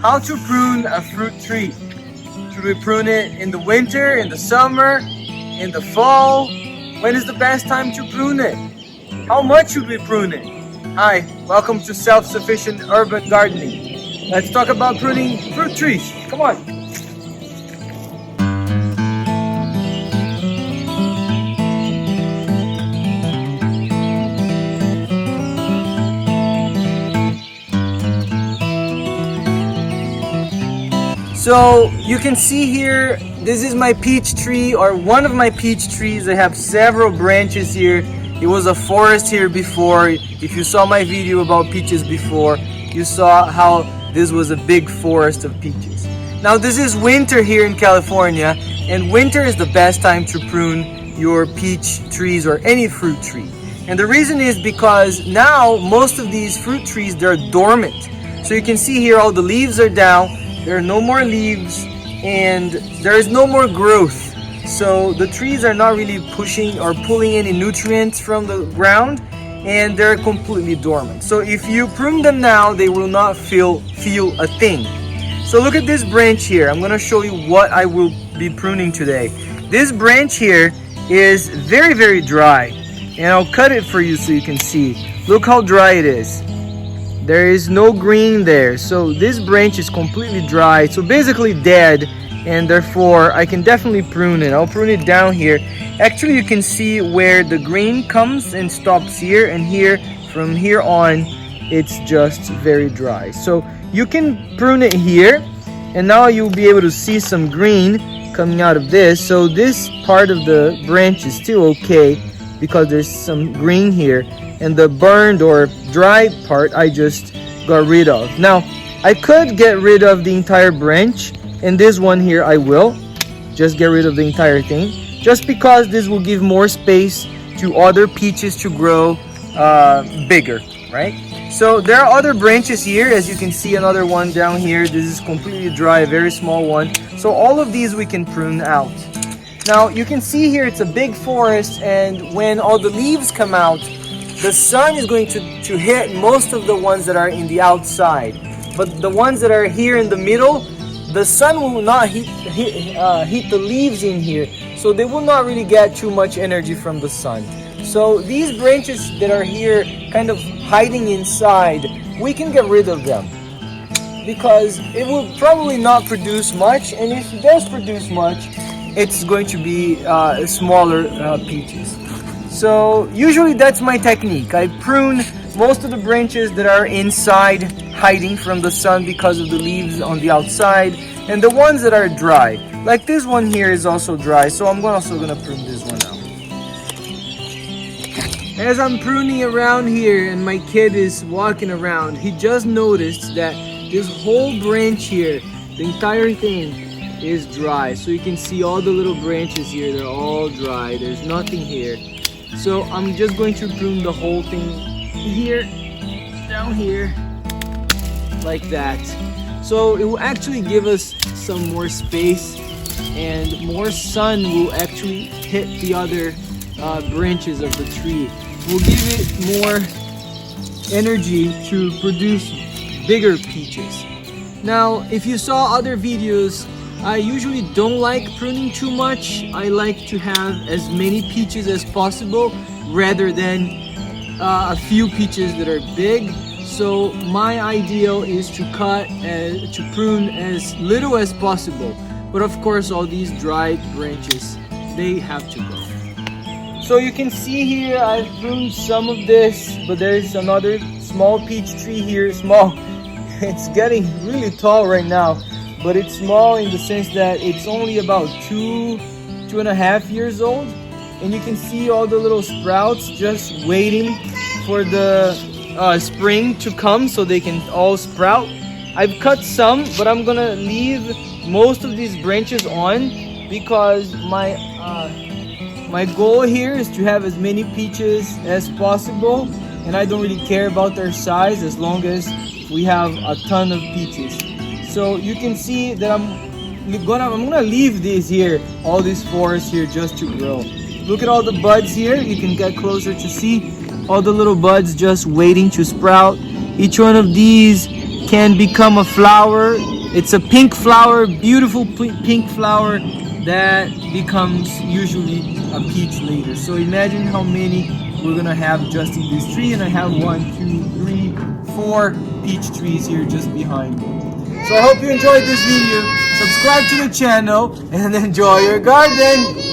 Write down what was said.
How to prune a fruit tree. Should we prune it in the winter, in the summer, in the fall? When is the best time to prune it? How much should we prune it? Hi, welcome to Self-Sufficient Urban Gardening. Let's talk about pruning fruit trees. Come on. So you can see here, this is my peach tree, or one of my peach trees. I have several branches here. It was a forest here before. If you saw my video about peaches before, you saw how this was a big forest of peaches. Now this is winter here in California, and winter is the best time to prune your peach trees or any fruit tree. And the reason is because now most of these fruit trees, they're dormant. So you can see here all the leaves are down. There are no more leaves and there is no more growth. So the trees are not really pushing or pulling any nutrients from the ground, and they're completely dormant. So if you prune them now, they will not feel a thing. So look at this branch here. I'm gonna show you what I will be pruning today. This branch here is very, very dry, and I'll cut it for you so you can see. Look how dry it is. There is no green there, so this branch is completely dry, so basically dead, and therefore I can definitely prune it. I'll prune it down here. Actually, you can see where the green comes and stops here, and here, from here on, it's just very dry. So you can prune it here, and now you'll be able to see some green coming out of this. So this part of the branch is still okay because there's some green here. And the burned or dry part I just got rid of. Now I could get rid of the entire branch, and this one here I will just get rid of the entire thing, just because this will give more space to other peaches to grow bigger, right? So there are other branches here, as you can see, another one down here. This is completely dry, a very small one. So all of these we can prune out. Now you can see here it's a big forest, and when all the leaves come out, the sun is going to hit most of the ones that are in the outside. But the ones that are here in the middle, the sun will not hit the leaves in here. So they will not really get too much energy from the sun. So these branches that are here kind of hiding inside, we can get rid of them, because it will probably not produce much. And if it does produce much, it's going to be smaller peaches. So usually that's my technique. I prune most of the branches that are inside, hiding from the sun because of the leaves on the outside, and the ones that are dry. Like this one here is also dry, so I'm also gonna prune this one out. As I'm pruning around here and my kid is walking around, he just noticed that this whole branch here, the entire thing, is dry. So you can see all the little branches here, they're all dry. There's nothing here. So I'm just going to prune the whole thing here, down here, like that. So it will actually give us some more space, and more sun will actually hit the other branches of the tree. We'll give it more energy to produce bigger peaches. Now, if you saw other videos, I usually don't like pruning too much. I like to have as many peaches as possible rather than a few peaches that are big. So my ideal is to to prune as little as possible. But of course, all these dried branches, they have to go. So you can see here, I've pruned some of this, but there's another small peach tree here. Small. It's getting really tall right now. But it's small in the sense that it's only about 2.5 years old, and you can see all the little sprouts just waiting for the spring to come so they can all sprout. I've cut some, but I'm gonna leave most of these branches on because my goal here is to have as many peaches as possible, and I don't really care about their size as long as we have a ton of peaches. So you can see that I'm gonna leave these here, all this forest here, just to grow. Look at all the buds here. You can get closer to see all the little buds just waiting to sprout. Each one of these can become a flower It's a pink flower, beautiful pink flower that becomes usually a peach later. So imagine how many we're gonna have just in this tree, and I have 1, 2, 3, 4 peach trees here just behind me. So I hope you enjoyed this video. Subscribe to the channel and enjoy your garden.